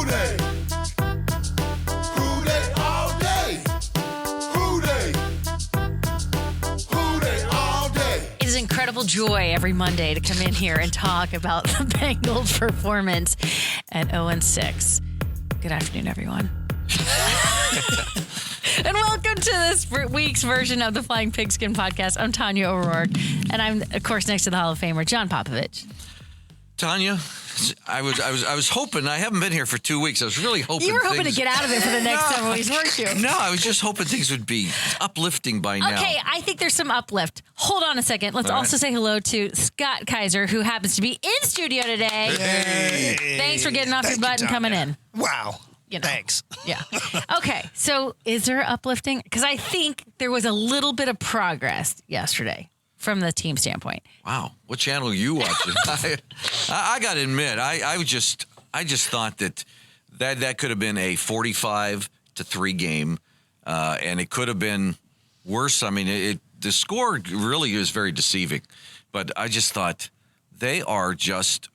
they? Who they all day? Who they? Who they all day? It is incredible joy every Monday to come in here and talk about the Bengals' performance at 0-6. Good afternoon, everyone. And welcome to this week's version of the Flying Pigskin podcast. I'm Tanya O'Rourke, and I'm, of course, next to the Hall of Famer, John Popovich. Tanya, I was hoping. I haven't been here for 2 weeks. I was really hoping. You were hoping to get out of it for the next several weeks, weren't you? No, I was just hoping things would be uplifting by now. Okay, I think there's some uplift. Hold on a second. Let's also say hello to Scott Kaiser, who happens to be in studio today. Hey. Thanks for getting off your butt and coming in. Wow. You know. Thanks. Yeah. Okay. So is there uplifting? Because I think there was a little bit of progress yesterday from the team standpoint. Wow. What channel are you watching? I got to admit, I just thought that could have been a 45-3 game, and it could have been worse. I mean, the score really is very deceiving, but I just thought they are just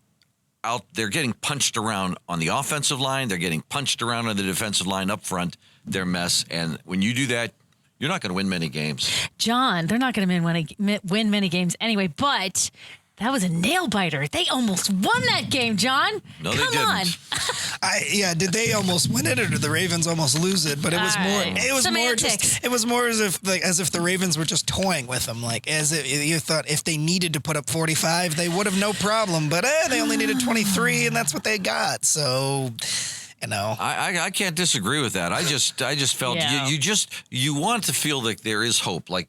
out. They're getting punched around on the offensive line. They're getting punched around on the defensive line up front. They're a mess. And when you do that, you're not going to win many games. John, they're not going to win many games anyway, but that was a nail biter. They almost won that game, John. No, they Come didn't. on. Did they almost win it, or did the Ravens almost lose it? But it was more. It was Semantics. more as if the Ravens were just toying with them, like as if you thought if they needed to put up 45, they would have no problem. But they only needed 23, and that's what they got. So. You know. I can't disagree with that. I just felt you want to feel that there is hope, like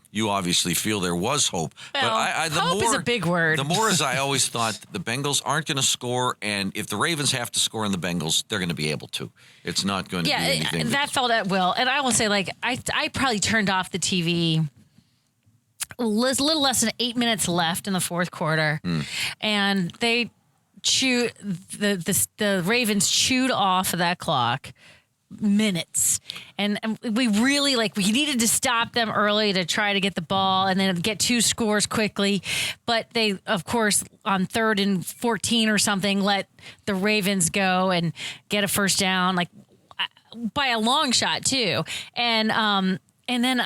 you obviously feel there was hope. Well, but hope is a big word. The more as I always thought, the Bengals aren't going to score, and if the Ravens have to score on the Bengals, they're going to be able to. It's not going to be anything. Yeah, that felt at will. And I will say, I probably turned off the TV a little less than 8 minutes left in the fourth quarter, and they the Ravens chewed off of that clock minutes, and we really we needed to stop them early to try to get the ball and then get two scores quickly, but they of course on 3rd and 14 or something let the Ravens go and get a first down by a long shot too, and then,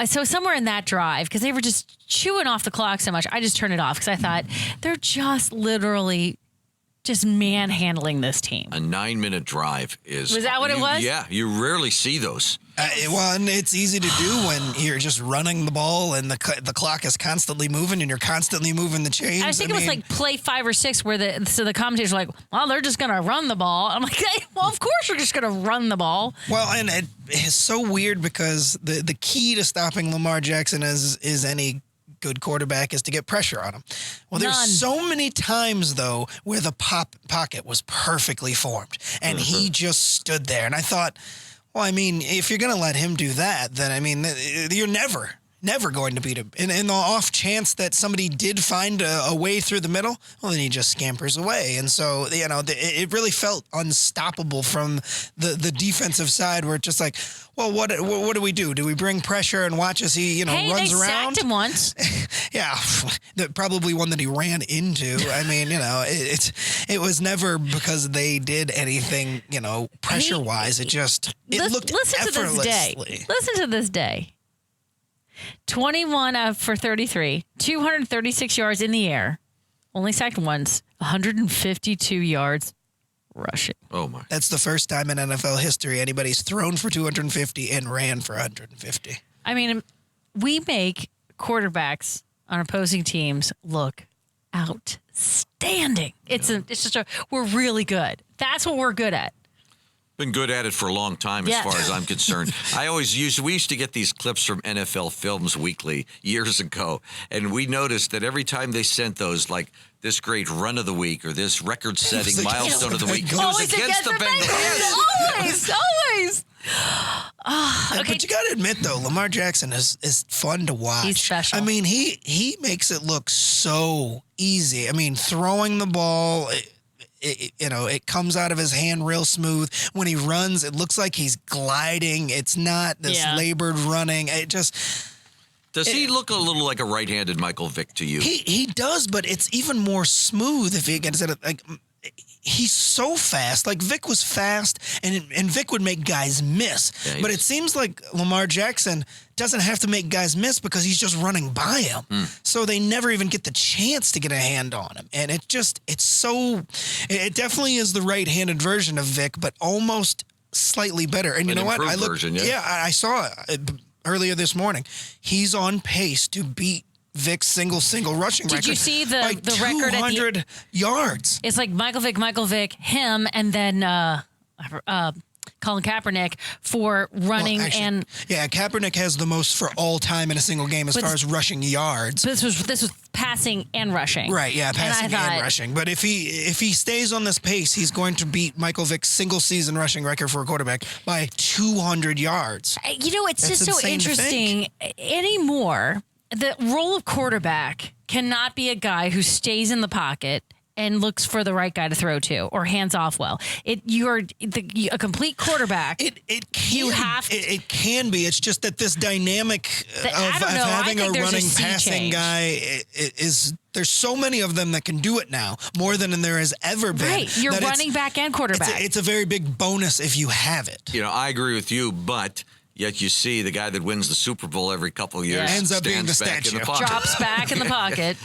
so somewhere in that drive, because they were just chewing off the clock so much, I just turned it off because I thought they're just literally just manhandling this team. A 9-minute drive is. Was that what it was? Yeah, you rarely see those. And it's easy to do when you're just running the ball and the clock is constantly moving and you're constantly moving the chains. I think it was play 5 or 6 where the commentators were like, well, they're just going to run the ball. I'm like, hey, well, of course we're just going to run the ball. Well, and it is so weird because the key to stopping Lamar Jackson is any good quarterback is to get pressure on him. Well, there's so many times, though, where the pocket was perfectly formed and he just stood there. And I thought, well, I mean, if you're going to let him do that, then, I mean, you're never going to beat him. In the off chance that somebody did find a way through the middle, well, then he just scampers away. And so, it really felt unstoppable from the defensive side where it's just like, well, what do we do? Do we bring pressure and watch as he, runs around? They sacked him once. Yeah, probably one that he ran into. I mean, it was never because they did anything, pressure-wise. It looked effortlessly. Listen to this day. 21 for 33, 236 yards in the air, only sacked once, 152 yards rushing. Oh, my. That's the first time in NFL history anybody's thrown for 250 and ran for 150. I mean, we make quarterbacks on opposing teams look outstanding. We're really good. That's what we're good at. Been good at it for a long time as far as I'm concerned. We used to get these clips from NFL Films Weekly years ago, and we noticed that every time they sent those, like this great run of the week or this record-setting milestone of the week, it was against the Bengals. Always. Okay. But you got to admit, though, Lamar Jackson is fun to watch. He's special. I mean, he makes it look so easy. I mean, throwing the ball... It comes out of his hand real smooth. When he runs, it looks like he's gliding. It's not this labored running. Does he look a little like a right-handed Michael Vick to you? He does, but it's even more smooth if he gets it. he's so fast. Like Vic was fast, and Vic would make guys miss. Yeah, but it seems like Lamar Jackson doesn't have to make guys miss because he's just running by him. So they never even get the chance to get a hand on him. And it definitely is the right-handed version of Vic, but almost slightly better. And you know what? I saw it earlier this morning. He's on pace to beat Vic's single rushing record. Did you see the record at 200 yards? It's like Michael Vick, him, and then Colin Kaepernick for running Kaepernick has the most for all time in a single game as far as rushing yards. This was passing and rushing. Right, yeah, passing and rushing. But if he stays on this pace, he's going to beat Michael Vick's single season rushing record for a quarterback by 200 yards. You know, it's just so interesting anymore. The role of quarterback cannot be a guy who stays in the pocket and looks for the right guy to throw to or hands off well. You're a complete quarterback. It can be. It's just that this dynamic of having a running passing guy is there's so many of them that can do it now, more than there has ever been. Right, you're running back and quarterback. It's a very big bonus if you have it. You know, I agree with you, but yet you see the guy that wins the Super Bowl every couple of years ends up being the statue. Drops back in the pocket.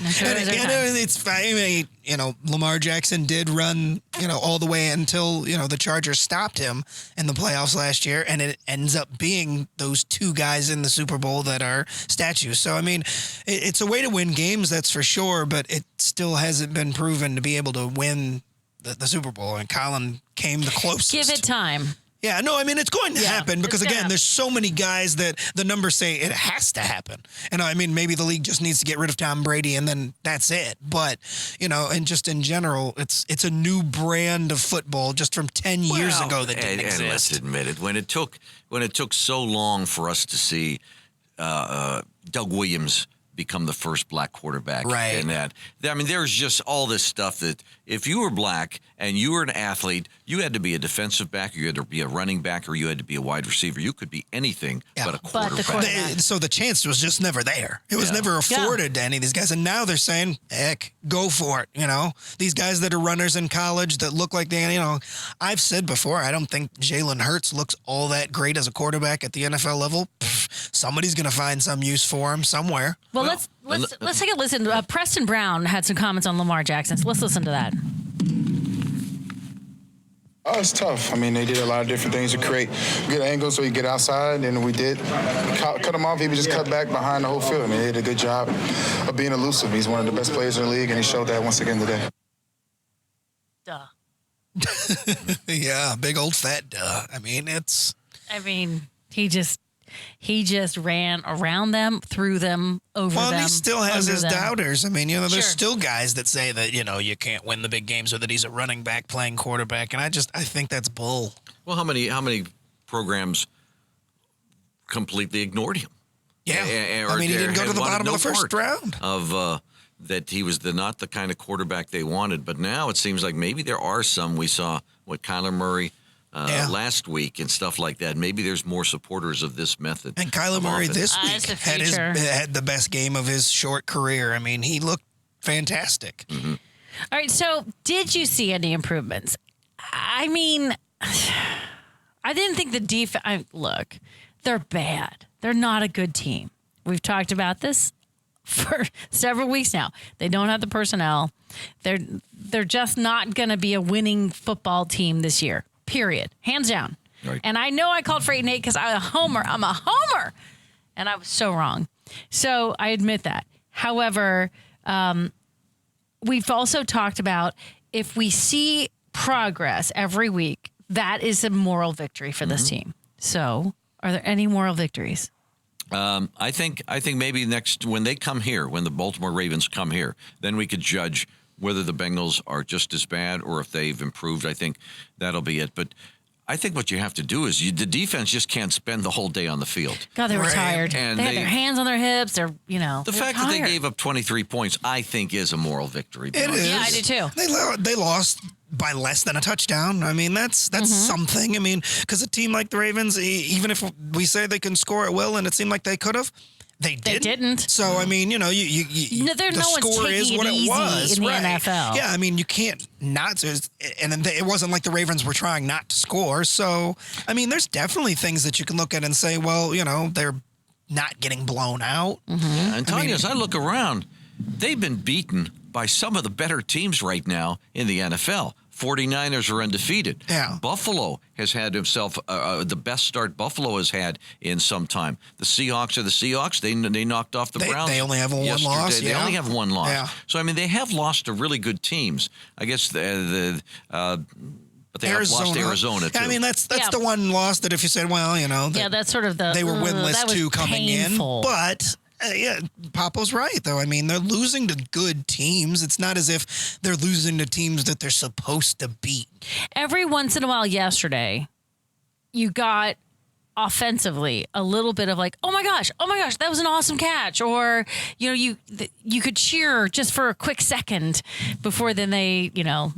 Lamar Jackson did run, all the way until, the Chargers stopped him in the playoffs last year, and it ends up being those two guys in the Super Bowl that are statues. So, I mean, it's a way to win games, that's for sure, but it still hasn't been proven to be able to win the Super Bowl, and Colin came the closest. Give it time. Yeah, no, I mean, it's going to happen because, again, there's so many guys that the numbers say it has to happen. And I mean, maybe the league just needs to get rid of Tom Brady and then that's it. But, and just in general, it's a new brand of football just from 10 years ago that didn't exist. And let's admit it, when it took so long for us to see Doug Williams become the first black quarterback. Right. And there's just all this stuff that if you were black and you were an athlete, you had to be a defensive back, or you had to be a running back, or you had to be a wide receiver. You could be anything but a quarterback. So the chance was just never there. It was never afforded to any of these guys. And now they're saying, heck, go for it. These guys that are runners in college that look like they, I've said before, I don't think Jalen Hurts looks all that great as a quarterback at the NFL level. Somebody's going to find some use for him somewhere. Well, let's take a listen. Preston Brown had some comments on Lamar Jackson. So let's listen to that. Oh, it's tough. I mean, they did a lot of different things to create good angles so he get outside, and we did. Cut him off. He would just cut back behind the whole field. I mean, he did a good job of being elusive. He's one of the best players in the league, and he showed that once again today. Duh. Yeah, big old fat duh. I mean, he just ran around them, through them, over them. Well, he still has his doubters. I mean, there's Sure. still guys that say that, you can't win the big games or that he's a running back playing quarterback. And I think that's bull. Well, how many programs completely ignored him? Yeah. He didn't go to the bottom of the first round. Of that he was not the kind of quarterback they wanted. But now it seems like maybe there are some. We saw Kyler Murray last week and stuff like that. Maybe there's more supporters of this method. And Kyler Murray this week had the best game of his short career. I mean, he looked fantastic. Mm-hmm. All right, so did you see any improvements? I mean, I didn't think the defense... Look, they're bad. They're not a good team. We've talked about this for several weeks now. They don't have the personnel. They're just not going to be a winning football team this year. Period. Hands down. Right. And I know I called for 8-8 because I'm a homer. And I was so wrong. So I admit that. However, we've also talked about if we see progress every week, that is a moral victory for this team. So are there any moral victories? I think maybe next when they come here, when the Baltimore Ravens come here, then we could judge whether the Bengals are just as bad or if they've improved. I think that'll be it. But I think what you have to do is the defense just can't spend the whole day on the field. God, they were tired. And they had their hands on their hips. The fact that they gave up 23 points, I think, is a moral victory. It is. Yeah, I do too. They lost by less than a touchdown. I mean, that's something. I mean, because a team like the Ravens, even if we say they can score at will, and it seemed like they could have, They didn't. They didn't. So I mean, you know, you No, the no one's score is taking what it it easy was in the right. NFL. Yeah, I mean, you can't not. And then it wasn't like the Ravens were trying not to score. So I mean, there's definitely things that you can look at and say, well, you know, they're not getting blown out. Yeah, and Tanya, as I look around, they've been beaten by some of the better teams right now in the NFL. 49ers are undefeated. Yeah. Buffalo has had himself the best start Buffalo has had in some time. The Seahawks are the Seahawks. They knocked off the Browns. They only have one yesterday. loss. They only have one loss. Yeah. So I mean, they have lost to really good teams. I guess but they have lost Arizona too. Yeah, I mean, that's the one loss that if you said, well, you know, that's sort of the they were winless that was too coming painful. in, but. Yeah, Papo's right, though. I mean, they're losing to good teams. It's not as if they're losing to teams that they're supposed to beat. Every once in a while yesterday, you got offensively a little bit of like, oh my gosh, that was an awesome catch. Or, you know, you could cheer just for a quick second before then they, you know,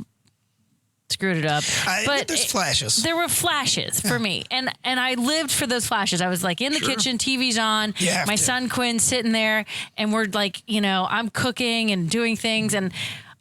screwed it up. But there's flashes. There were flashes for me. And I lived for those flashes. I was like in the kitchen, TV's on, my son Quinn's sitting there, and we're like, you know, I'm cooking and doing things, and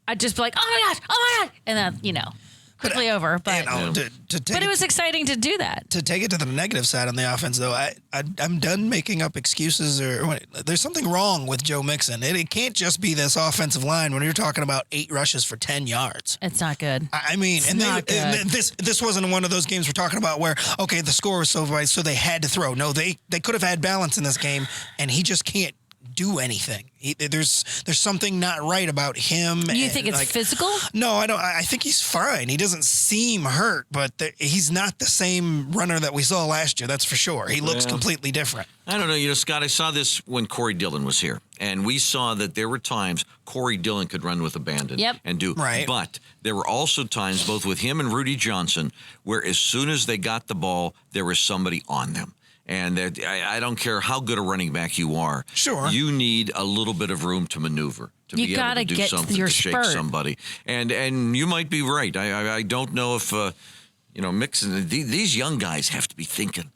I'd just be like, oh my God. And then, you know, quickly over. But, but it was exciting to do that. To take it to the negative side on the offense, though, I'm done making up excuses. There's something wrong with Joe Mixon. It can't just be this offensive line when you're talking about 8 rushes for 10 yards. It's not good. I mean, this wasn't one of those games we're talking about where, okay, the score was so wide, so they had to throw. No, they could have had balance in this game, and he just can't do anything. There's something not right about him. You think it's physical? No, I don't. I think he's fine. He doesn't seem hurt, but he's not the same runner that we saw last year. That's for sure. He looks completely different. I don't know. You know, Scott, I saw this when Corey Dillon was here, and we saw that there were times Corey Dillon could run with abandon and do. Right. But there were also times, both with him and Rudy Johnson, where as soon as they got the ball, there was somebody on them. And I don't care how good a running back you are. Sure. You need a little bit of room to maneuver to be able to do something to shake somebody. And you might be right. I don't know if, you know, Mixon, these young guys have to be thinking,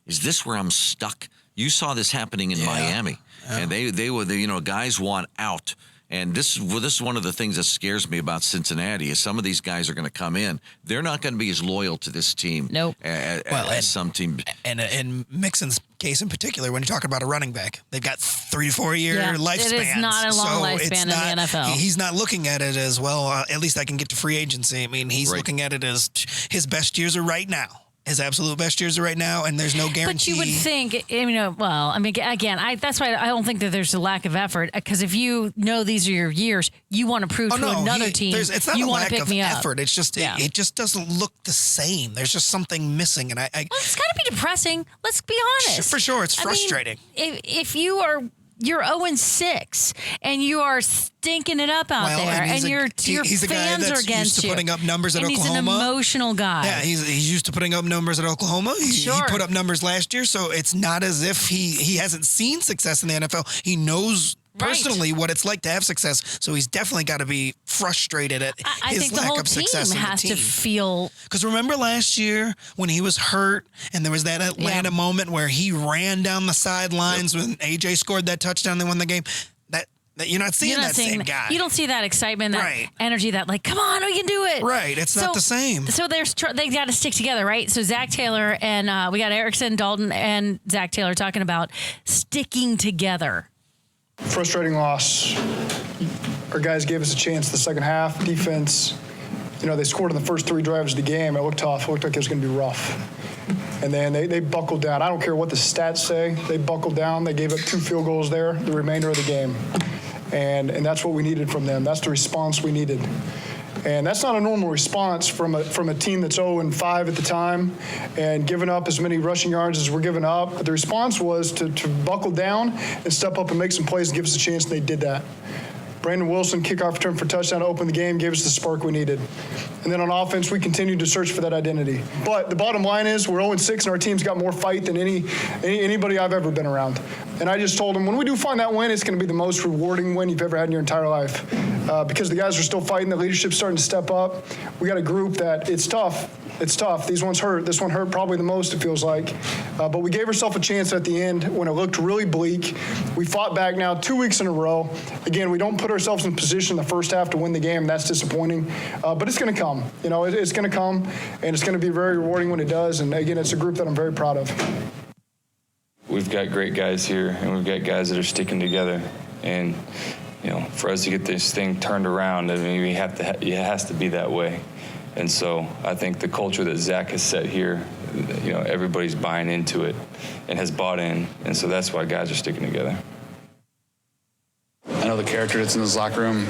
is this where I'm stuck? You saw this happening in Miami. Yeah. And they were, you know, guys want out. And this is one of the things that scares me about Cincinnati is some of these guys are going to come in. They're not going to be as loyal to this team as some teams. And in Mixon's case in particular, when you're talking about a running back, they've got 3 to 4 year lifespans. It is not a long lifespan in the NFL. He's not looking at it as, well, at least I can get to free agency. I mean, he's looking at it as his best years are right now. His absolute best years are right now, and there's no guarantee. But you would think, again, that's why I don't think that there's a lack of effort, because if you know these are your years, you want to prove to another team it's not you a want lack to pick of me effort. up. It's just it just doesn't look the same. There's just something missing, and it's got to be depressing. Let's be honest. For sure, it's frustrating. If you're 0-6 and you are stinking it up out there, and your fans are against used to putting up numbers at Oklahoma. He's an emotional guy. Yeah, he's used to putting up numbers at Oklahoma. He put up numbers last year, so it's not as if he hasn't seen success in the NFL. He knows personally what it's like to have success, so he's definitely got to be frustrated at his lack of success. I think the whole team has to feel. Because remember last year when he was hurt and there was that Atlanta moment where he ran down the sidelines when AJ scored that touchdown, they won the game. That you're not seeing that same guy. You don't see that excitement, that energy, that like, come on, we can do it. Right, it's not the same. So they got to stick together, right? So Zach Taylor and we got Erickson, Dalton, and Zach Taylor talking about sticking together. Frustrating loss. Our guys gave us a chance the second half. Defense, they scored in the first 3 drives of the game. It looked tough. It looked like it was going to be rough. And then they buckled down. I don't care what the stats say. They buckled down. They gave up 2 field goals there the remainder of the game. And that's what we needed from them. That's the response we needed. And that's not a normal response from a team that's 0-5 at the time and giving up as many rushing yards as we're giving up. But the response was to buckle down and step up and make some plays and give us a chance, and they did that. Brandon Wilson, kickoff return for touchdown to open the game, gave us the spark we needed. And then on offense, we continued to search for that identity. But the bottom line is we're 0-6, and our team's got more fight than anybody I've ever been around. And I just told them, when we do find that win, it's going to be the most rewarding win you've ever had in your entire life. Because the guys are still fighting, the leadership's starting to step up. We got a group that it's tough. It's tough. These ones hurt. This one hurt probably the most, it feels like. But we gave ourselves a chance at the end when it looked really bleak. We fought back now 2 weeks in a row. Again, we don't put ourselves in position in the first half to win the game. That's disappointing. But it's going to come. It's going to come, and it's going to be very rewarding when it does. And, again, it's a group that I'm very proud of. We've got great guys here, and we've got guys that are sticking together. And, for us to get this thing turned around, I mean, it has to be that way. And so I think the culture that Zach has set here, everybody's buying into it and has bought in. And so that's why guys are sticking together. I know the character that's in this locker room.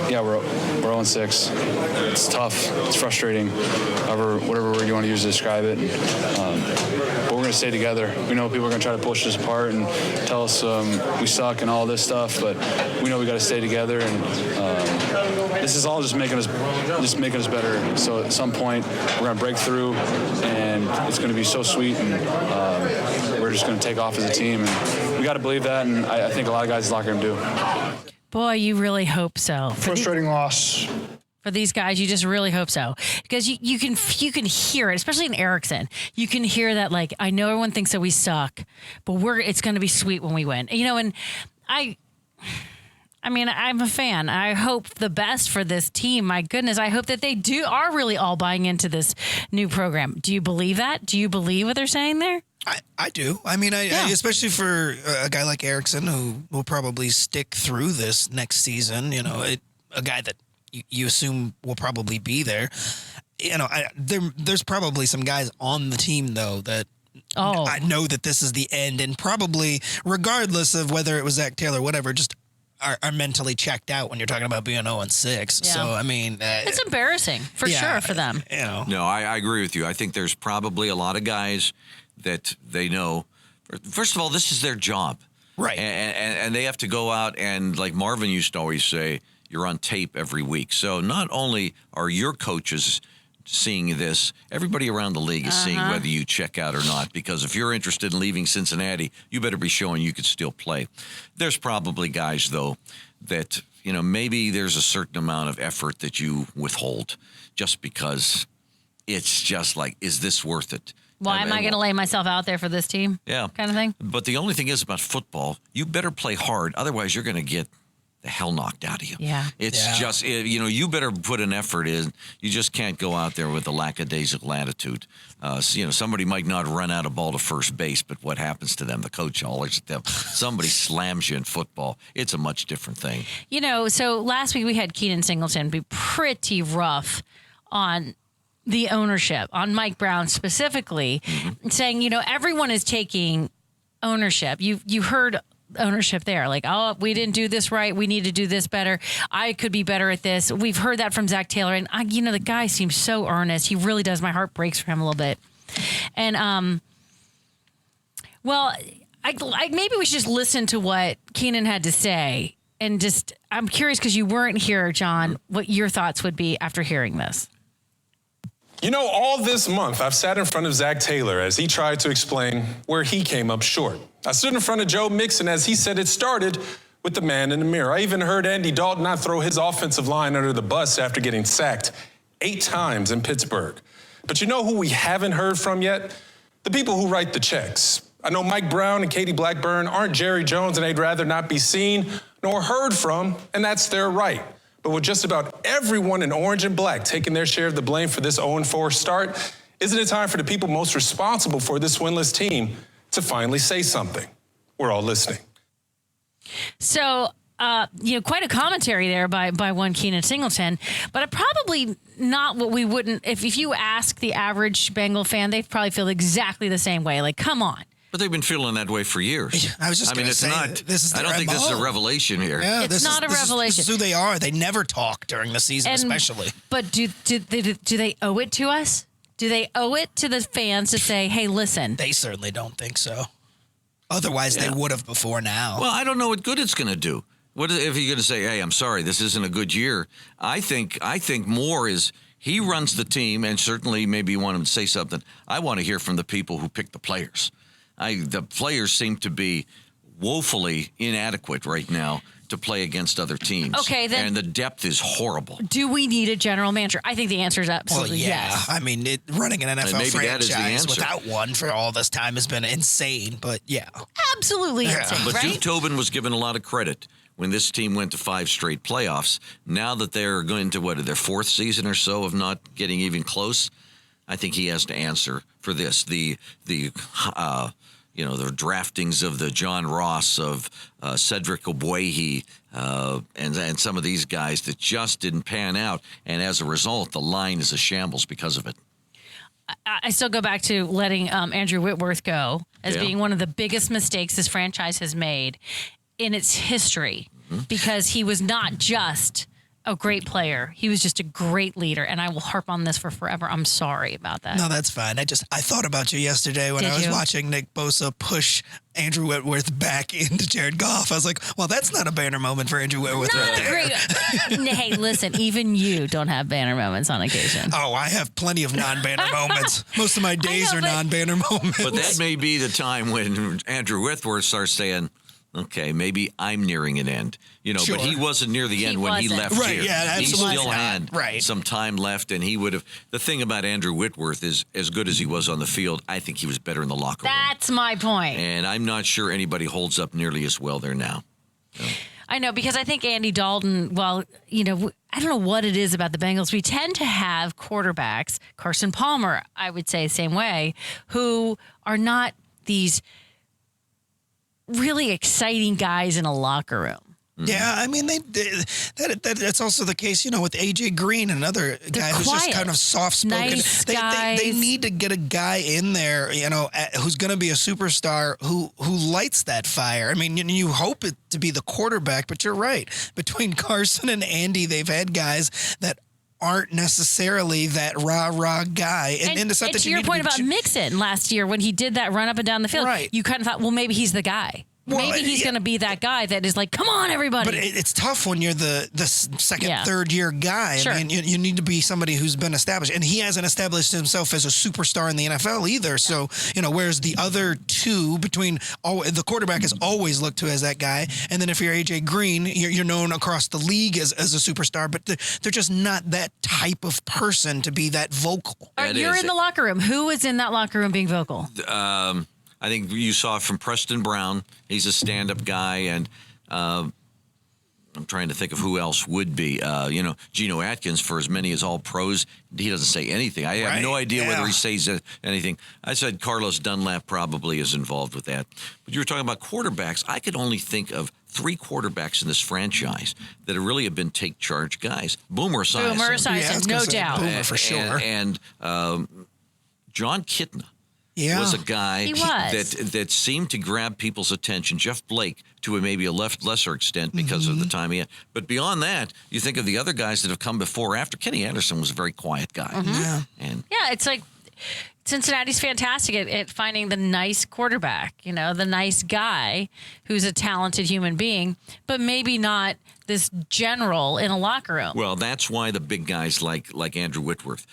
We're 0-6. It's tough. It's frustrating. Whatever word you want to use to describe it. But we're going to stay together. We know people are going to try to push us apart and tell us we suck and all this stuff, but we know we got to stay together. And this is all just making us better. So at some point we're going to break through, and it's going to be so sweet, and we're just going to take off as a team. And we got to believe that, and I think a lot of guys in the locker room do. Boy, you really hope so. Frustrating loss. For these guys, you just really hope so, because you can hear it, especially in Erickson. You can hear that, like, I know everyone thinks that we suck, but it's going to be sweet when we win. And I mean, I'm a fan. I hope the best for this team. My goodness, I hope that they are really all buying into this new program. Do you believe that? Do you believe what they're saying there? I do. I mean, I especially for a guy like Erickson, who will probably stick through this next season, a guy that you assume will probably be there. There's probably some guys on the team, though, that I know that this is the end, and probably, regardless of whether it was Zach Taylor, whatever, just are mentally checked out when you're talking about being 0-6. Yeah. So, I mean... it's embarrassing, for sure, for them. No, I agree with you. I think there's probably a lot of guys that they know. First of all, this is their job. Right. And they have to go out and, like Marvin used to always say, you're on tape every week. So not only are your coaches seeing this, everybody around the league is seeing whether you check out or not. Because if you're interested in leaving Cincinnati, you better be showing you could still play. There's probably guys, though, that, maybe there's a certain amount of effort that you withhold just because it's just like, is this worth it? Why am I going to lay myself out there for this team? Yeah. Kind of thing. But the only thing is about football, you better play hard. Otherwise, you're going to get the hell knocked out of you. Yeah. It's just, you better put an effort in. You just can't go out there with a lackadaisical attitude. Somebody might not run out a ball to first base, but what happens to them? The coach hollers at them. Somebody slams you in football. It's a much different thing. So last week we had Keenan Singleton be pretty rough on the ownership, on Mike Brown specifically, saying, everyone is taking ownership. You heard ownership there, like, oh, we didn't do this right, we need to do this better, I could be better at this. We've heard that from Zach Taylor, and the guy seems so earnest. He really does. My heart breaks for him a little bit. And maybe we should just listen to what Keenan had to say, and just, I'm curious, because you weren't here, John, what your thoughts would be after hearing this. All this month, I've sat in front of Zach Taylor as he tried to explain where he came up short. I stood in front of Joe Mixon as he said it started with the man in the mirror. I even heard Andy Dalton not throw his offensive line under the bus after getting sacked 8 times in Pittsburgh. But you know who we haven't heard from yet? The people who write the checks. I know Mike Brown and Katie Blackburn aren't Jerry Jones, and they'd rather not be seen nor heard from, and that's their right. But with just about everyone in orange and black taking their share of the blame for this 0-4 start, isn't it time for the people most responsible for this winless team to finally say something? We're all listening. So, quite a commentary there by one Keenan Singleton, but probably not what we wouldn't, if you ask the average Bengal fan, they'd probably feel exactly the same way. Like, come on. But they've been feeling that way for years. I was just going to say, this is I don't think this is a revelation here. Yeah, it's not a revelation. This is who they are. They never talk during the season, especially. But do they owe it to us? Do they owe it to the fans to say, hey, listen? They certainly don't think so. Otherwise, they would have before now. Well, I don't know what good it's going to do. What if you're going to say, hey, I'm sorry, this isn't a good year? I think more is he runs the team, and certainly maybe you want him to say something. I want to hear from the people who pick the players. The players seem to be woefully inadequate right now to play against other teams. Okay, then. And the depth is horrible. Do we need a general manager? I think the answer is absolutely Well, yeah. yes. I mean, running an NFL maybe that is the franchise answer. without one for all this time has been insane. But yeah, Absolutely insane, But right? Duke Tobin was given a lot of credit when this team went to 5 straight playoffs. Now that they're going to, their 4th season or so of not getting even close, I think he has to answer for this. The draftings of the John Ross, of Cedric Ogbuehi, and some of these guys that just didn't pan out. And as a result, the line is a shambles because of it. I still go back to letting Andrew Whitworth go as Yeah. being one of the biggest mistakes this franchise has made in its history, because he was not just a great player. He was just a great leader, and I will harp on this for forever. I'm sorry about that. no, that's fine. I thought about you yesterday when Did I was you? watching Nick Bosa push Andrew Whitworth back into Jared Goff. I was like, well, that's not a banner moment for Andrew Whitworth Not right a there. great. Hey, listen, even you don't have banner moments on occasion. Oh, I have plenty of non-banner moments. Most of my days know, are but- non-banner moments. But that may be the time when Andrew Whitworth starts saying, okay, maybe I'm nearing an end. Sure. But he wasn't near the He end when he wasn't. left Right, here. yeah, he absolutely still not. had Right. some time left, and he would have. The thing about Andrew Whitworth is, as good as he was on the field, I think he was better in the locker room. That's my point. And I'm not sure anybody holds up nearly as well there now. I know, because I think Andy Dalton, I don't know what it is about the Bengals. We tend to have quarterbacks, Carson Palmer, I would say the same way, who are not these really exciting guys in a locker room. Yeah, I mean, that's also the case, with AJ Green, another guy who's just quiet, kind of soft-spoken. nice They guys. need to get a guy in there, who's going to be a superstar who lights that fire. I mean, you hope it to be the quarterback, but you're right. Between Carson and Andy, they've had guys that aren't necessarily that rah-rah guy. And it's not that to you your need point to about be Mixon last year when he did that run up and down the field, Right. you kind of thought, well, maybe he's the guy. Well, Maybe he's yeah. going to be that guy that is like, come on, everybody. But it's tough when you're the second, Yeah. third year guy. Sure. I mean, you need to be somebody who's been established. And he hasn't established himself as a superstar in the NFL either. So, whereas the other two the quarterback is always looked to as that guy. And then if you're AJ Green, you're known across the league as a superstar, but they're just not that type of person to be that vocal. All right, That you're is- in the locker room. Who is in that locker room being vocal? I think you saw from Preston Brown. He's a stand-up guy, and I'm trying to think of who else would be. Geno Atkins, for as many as all pros, he doesn't say anything. I have no Right, idea yeah. whether he says anything. I said Carlos Dunlap probably is involved with that. But you were talking about quarterbacks. I could only think of 3 quarterbacks in this franchise that really have been take-charge guys. Boomer Esiason. Boomer Yeah, I was Esiason, gonna no say doubt. Boomer for sure. And John Kitna. Yeah. Was a guy He was. that seemed to grab people's attention. Jeff Blake, to maybe a lesser extent because of the time he had. But beyond that, you think of the other guys that have come before or after. Kenny Anderson was a very quiet guy. Yeah. And Yeah, it's like Cincinnati's fantastic at finding the nice quarterback, the nice guy who's a talented human being, but maybe not this general in a locker room. well, that's why the big guys like Andrew Whitworth,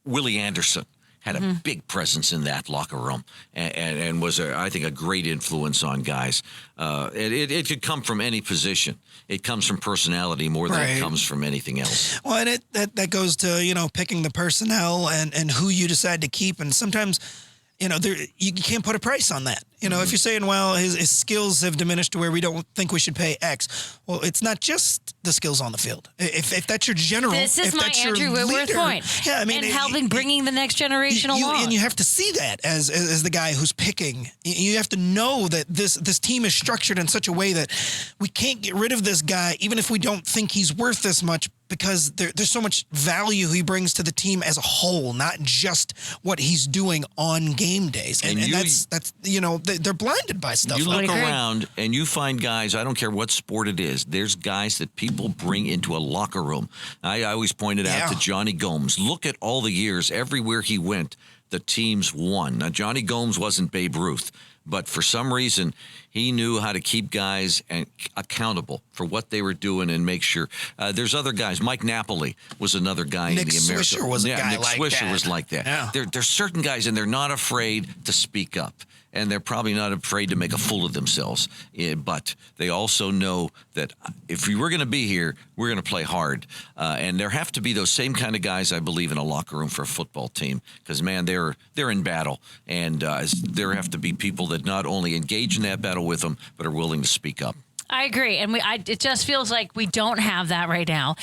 Willie Anderson, had a big presence in that locker room and was, I think, a great influence on guys. It could come from any position. It comes from personality more than it Right. comes from anything else. Well, and that goes to, picking the personnel and who you decide to keep. And sometimes, you can't put a price on that. If you're saying, well, his skills have diminished to where we don't think we should pay X. Well, it's not just the skills on the field. If that's your general, This is if my that's your Andrew Whitworth leader, point. Yeah, I mean, and helping bringing the next generation along. And you have to see that as the guy who's picking. You have to know that this team is structured in such a way that we can't get rid of this guy, even if we don't think he's worth this much, because there's so much value he brings to the team as a whole, not just what he's doing on game days. And that's they're blinded by stuff. You like look agree. around and you find guys, I don't care what sport it is, there's guys that people bring into a locker room. I always pointed out to Johnny Gomes, look at all the years, everywhere he went, the teams won. Now, Johnny Gomes wasn't Babe Ruth, but for some reason, he knew how to keep guys accountable for what they were doing and make sure. There's other guys. Mike Napoli was another guy Nick in the American. Swisher was a guy Nick like Swisher that. was like that. Yeah. There's certain guys, and they're not afraid to speak up. and they're probably not afraid to make a fool of themselves. But they also know that if we were going to be here, we're going to play hard. And there have to be those same kind of guys, I believe, in a locker room for a football team. Because, man, they're in battle. And there have to be people that not only engage in that battle with them, but are willing to speak up. I agree. And it just feels like we don't have that right now.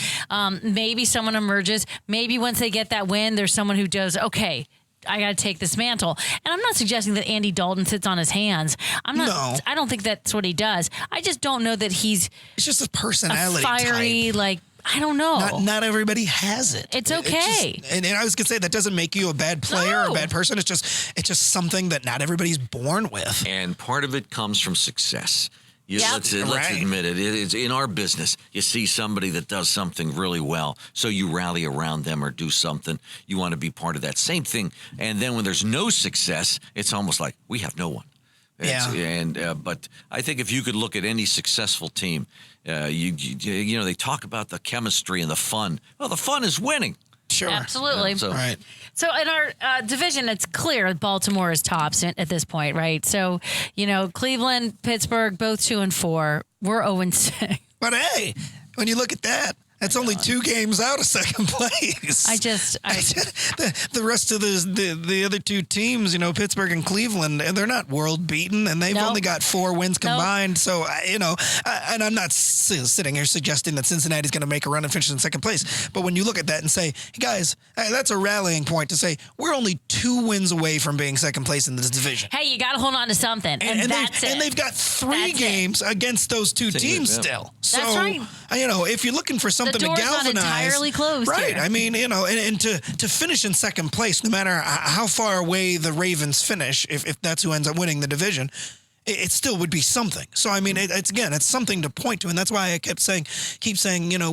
Maybe someone emerges. Maybe once they get that win, there's someone who does, okay, I got to take this mantle. And I'm not suggesting that Andy Dalton sits on his hands. I don't think that's what he does. I just don't know that it's just a personality fiery, type. I don't know. Not everybody has it. It's okay. And I was going to say, that doesn't make you a bad player or a bad person. It's just something that not everybody's born with. And part of it comes from success. Let's admit it. It's in our business. You see somebody that does something really well, so you rally around them or do something. You want to be part of that same thing. And then when there's no success, it's almost like we have no one. But I think if you could look at any successful team, they talk about the chemistry and the fun. Well, the fun is winning. Sure. Absolutely. Right. So in our division, it's clear Baltimore is tops at this point, right? So, Cleveland, Pittsburgh, both 2-4. We're 0-6. But hey, when you look at that, that's only 2 games out of second place. The rest of the other 2 teams, Pittsburgh and Cleveland, and they're not world beaten, and they've only got 4 wins combined. Nope. So, and I'm not sitting here suggesting that Cincinnati's going to make a run and finish in second place. But when you look at that and say, hey guys, that's a rallying point to say we're only 2 wins away from being second place in this division. Hey, you got to hold on to something, and that's it. And they've got 3 games against those 2 teams still. So, that's right. If you're looking for something the door's to galvanize, not entirely closed. Right. Here. I mean, and to finish in second place, no matter how far away the Ravens finish, if that's who ends up winning the division, it still would be something. So I mean, it's something to point to, and that's why I keep saying,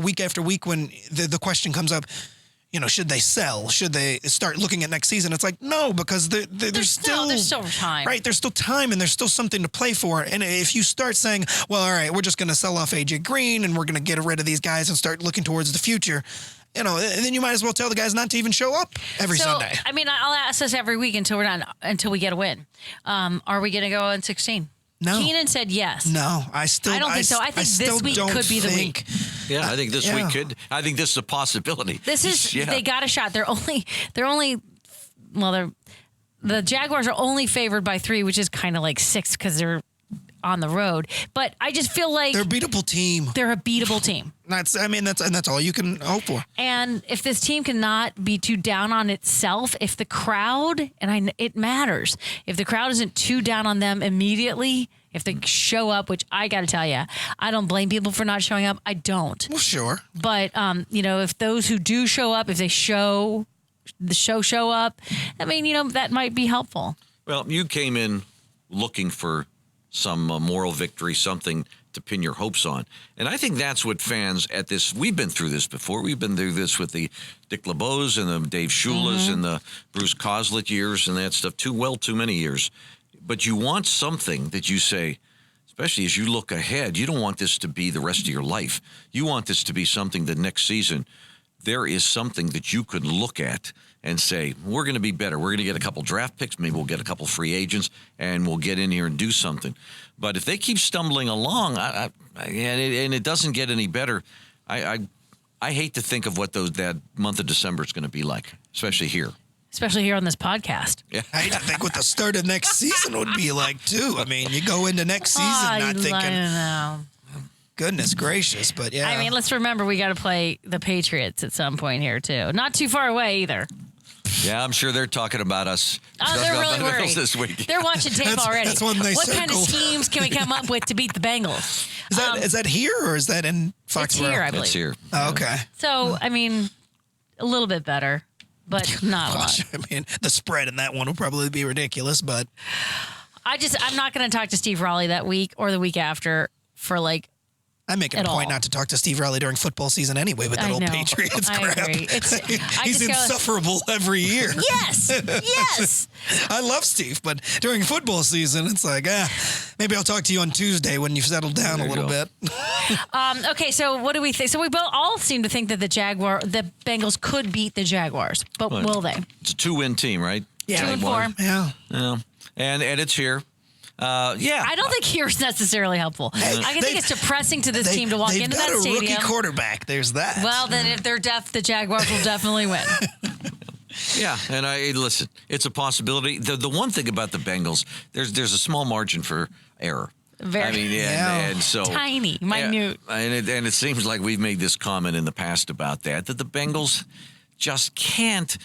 week after week when the question comes up, should they sell? Should they start looking at next season? It's like, no, because there's still time. Right, there's still time, and there's still something to play for. And if you start saying, well, all right, we're just going to sell off A.J. Green, and we're going to get rid of these guys and start looking towards the future, then you might as well tell the guys not to even show up every Sunday. I mean, I'll ask this every week until we get a win. Are we going to go in 16? No. Keenan said yes. No, I don't think so. I think this week could be the week. Yeah, I think this week could. I think this is a possibility. They got a shot. The Jaguars are only favored by 3, which is kind of like 6 because they're on the road. But I just feel like they're a beatable team. They're a beatable team. That's all you can hope for. And if this team cannot be too down on itself, if the crowd, it matters, if the crowd isn't too down on them immediately, if they show up, which I got to tell you, I don't blame people for not showing up. I don't. Well, sure. But, if those who do show up, if they show up, I mean, that might be helpful. Well, you came in looking for some moral victory, something to pin your hopes on. And I think that's what fans at this, we've been through this before. We've been through this with the Dick LeBeaus and the Dave Shulas and the Bruce Coslet years and that stuff, too many years. But you want something that you say, especially as you look ahead, you don't want this to be the rest of your life. You want this to be something that next season there is something that you could look at and say, we're going to be better. We're going to get a couple draft picks. Maybe we'll get a couple free agents, and we'll get in here and do something. But if they keep stumbling along, and it doesn't get any better, I hate to think of what that month of December is going to be like, especially here. Especially here on this podcast. Yeah. I hate to think what the start of next season would be like, too. I mean, you go into next season not thinking, I don't know. Goodness gracious, but yeah. I mean, let's remember we got to play the Patriots at some point here, too. Not too far away, either. Yeah, I'm sure they're talking about us. Oh, they're really worried. This week. They're watching tape already. That's one they what circled. kind of schemes can we come up with to beat the Bengals? Is that here or is that in Foxborough? It's here, I believe. It's here. Oh, okay. So, I mean, a little bit better, but not a lot. I mean, the spread in that one will probably be ridiculous, but I'm not going to talk to Steve Raleigh that week or the week after for like. I make it a point not to talk to Steve Raleigh during football season anyway with that old Patriots crap. I agree. He's insufferable every year. Yes, yes. I love Steve, but during football season, it's like, maybe I'll talk to you on Tuesday when you've settled down a little bit. Okay, so what do we think? So we all seem to think that the Bengals could beat the Jaguars, but will they? It's a 2-win team, right? Yeah, 2-4. Yeah. Yeah. and it's here. Yeah. I don't think here's necessarily helpful. I think it's depressing to this team to walk into that They've got a stadium. rookie quarterback. There's that. Well, then if they're deaf, the Jaguars will definitely win. Yeah, and listen, it's a possibility. The one thing about the Bengals, there's a small margin for error. Very. I mean, and so Tiny, minute. And it seems like we've made this comment in the past about that the Bengals just can't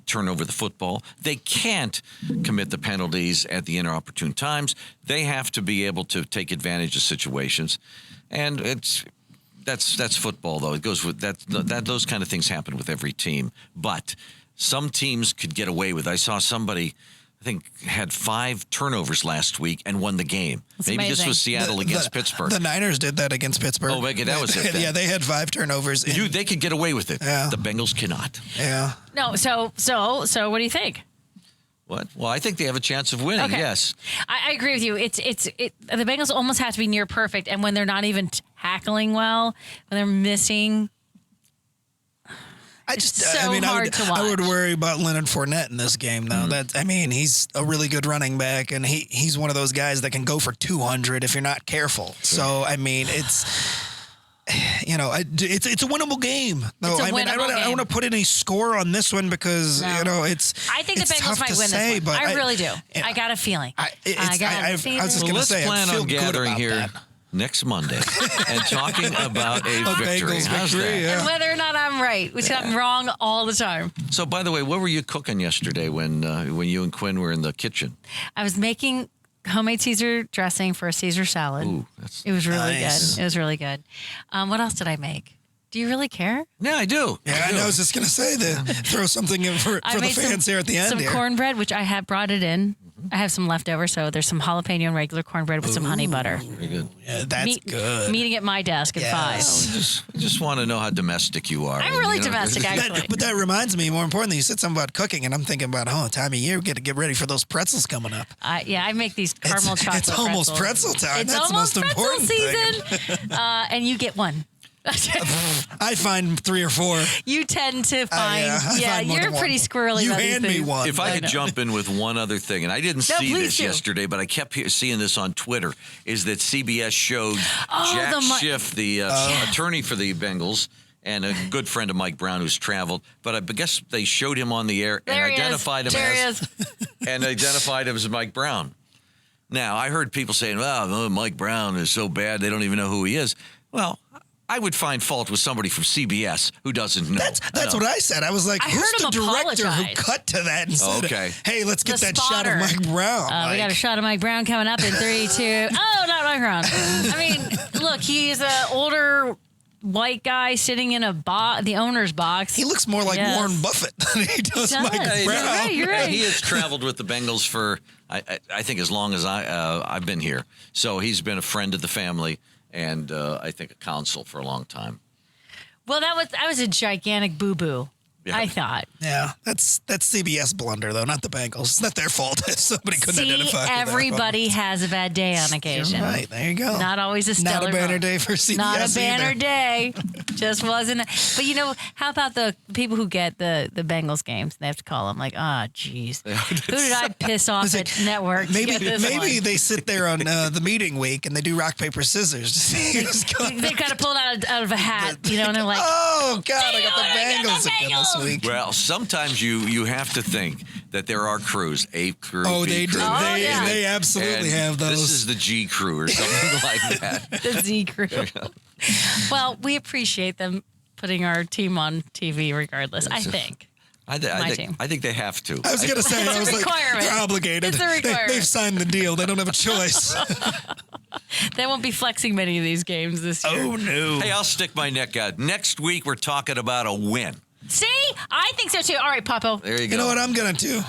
turn over the football. They can't commit the penalties at the inopportune times. They have to be able to take advantage of situations, and that's football though. It goes with that. Those kind of things happen with every team, but some teams could get away with. I saw somebody, I think, had 5 turnovers last week and won the game. That's Maybe amazing. this was Seattle against Pittsburgh. The Niners did that against Pittsburgh. Oh, that was it then. Yeah, they had 5 turnovers. They could get away with it. Yeah. The Bengals cannot. Yeah. No, so what do you think? What? Well, I think they have a chance of winning. Okay. Yes. I agree with you. The Bengals almost have to be near perfect, and when they're not even tackling well, when they're missing. I would worry about Leonard Fournette in this game, though. He's a really good running back, and he's one of those guys that can go for 200 if you're not careful. So, it's a winnable game. No, I don't want to put any score on this one because I think the Bengals might win this one. But I really do. I got a feeling. I was just going to Let's say, plan I feel on good gathering about here that. next Monday and talking about a victory. Bengals How's victory, that? yeah. And whether or not I'm right, which I'm wrong all the time. So, by the way, what were you cooking yesterday when you and Quinn were in the kitchen? I was making homemade Caesar dressing for a Caesar salad. Ooh, it was really nice. good. It was really good. What else did I make? Do you really care? Yeah, I do. Yeah, I was just going to say throw something in for the fans here at the end. Some here. cornbread, which I have brought it in. I have some leftover, so there's some jalapeno and regular cornbread with some honey butter. Very good. Yeah, that's good. Meeting at my desk at 5. I just want to know how domestic you are. I'm really domestic, actually. But that reminds me, more importantly, you said something about cooking, and I'm thinking about, time of year, we got to get ready for those pretzels coming up. I make these caramel chocolate It's almost pretzels. pretzel time. It's That's almost the most pretzel important season. And you get one. I find 3 or 4. You tend to find, I find more you're than pretty one. squirrely. You about these hand me things. one. If I could jump in with one other thing, and I didn't see please this do. yesterday, but I kept seeing this on Twitter, is that CBS showed Jack Schiff, the attorney for the Bengals, and a good friend of Mike Brown who's traveled. But I guess they showed him on the air and identified him as Mike Brown. Now, I heard people saying, well, Mike Brown is so bad, they don't even know who he is. Well, I would find fault with somebody from CBS who doesn't know. That's what I said. I was like, who's the director who cut to that and said, hey, let's get that shot of Mike Brown? We got a shot of Mike Brown coming up in 3, 2. Oh, not Mike Brown. I mean, look, he's an older white guy sitting in the owner's box. He looks more like Warren Buffett than he does Mike Brown. You're right. He has traveled with the Bengals for, I think, as long as I've been here. So he's been a friend of the family. And I think a counsel for a long time. Well, that was a gigantic boo-boo. Yeah. I thought. Yeah, that's CBS blunder though, not the Bengals. It's not their fault if somebody couldn't identify. Everybody has a bad day on occasion. You're right, there you go. Not always a stellar. Not a banner day for CBS. Not a banner either. day. Just wasn't. But how about the people who get the Bengals games? They have to call them like, geez, who did I piss off at network? Maybe one? they sit there on the meeting week and they do rock paper scissors to see who's going. They kind of pulled out of a hat, and they're like, oh God, I got the Bengals again this week. Well, sometimes you have to think that there are crews, A crew, Oh, B they do. crew. They absolutely And have those. This is the G crew or something like that. The Z crew. Well, we appreciate them putting our team on TV regardless, I think. I think they have to. I was going to say, It's a requirement. they're obligated. It's a requirement. They've signed the deal. They don't have a choice. They won't be flexing many of these games this year. Oh, no. Hey, I'll stick my neck out. Next week, we're talking about a win. See? I think so, too. All right, Papo. There you go. You know what I'm going to do?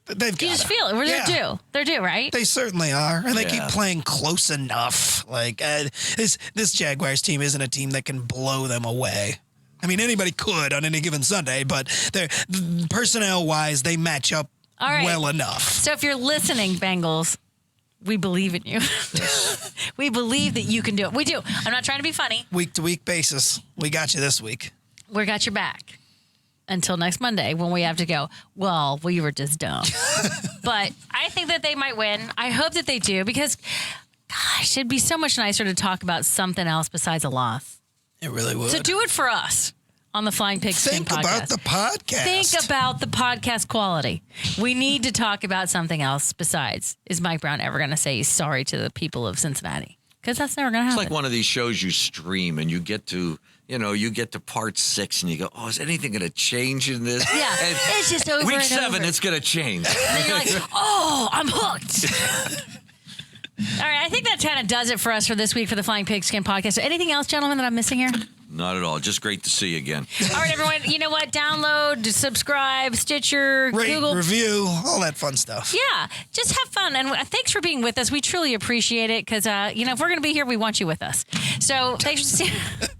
They've got You just feel it. They're due. They're due, right? They certainly are, and they keep playing close enough. Like this Jaguars team isn't a team that can blow them away. I mean, anybody could on any given Sunday, but they're personnel-wise, they match up well enough. So if you're listening, Bengals, we believe in you. We believe that you can do it. We do. I'm not trying to be funny. Week-to-week basis, we got you this week. We got your back. until next Monday when we have to go, well, we were just dumb. But I think that they might win. I hope that they do because, gosh, it'd be so much nicer to talk about something else besides a loss. It really would. So do it for us on the Flying Pigskin podcast. Think about the podcast. Think about the podcast quality. We need to talk about something else besides, is Mike Brown ever going to say he's sorry to the people of Cincinnati? Because that's never going to happen. It's like one of these shows you stream and you get to part 6 and you go, oh, is anything going to change in this? Yeah, and it's just over week and 7, over. it's going to change. And then you're like, oh, I'm hooked. All right, I think that kind of does it for us for this week for the Flying Pigskin podcast. So anything else, gentlemen, that I'm missing here? Not at all. Just great to see you again. All right, everyone. You know what? Download, subscribe, Stitcher, Rate, Google. review, all that fun stuff. Yeah, just have fun. And thanks for being with us. We truly appreciate it because, if we're going to be here, we want you with us. So thanks for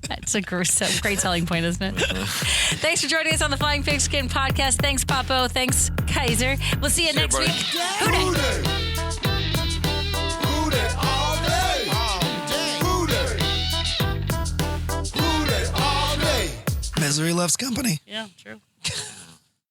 That's a great selling point, isn't it? Thanks for joining us on the Flying Pigskin podcast. Thanks, Papo. Thanks, Kaiser. We'll see you next week. Who dey? Who dey all day? Who dey? Who dey all day? Misery loves company. Yeah, true.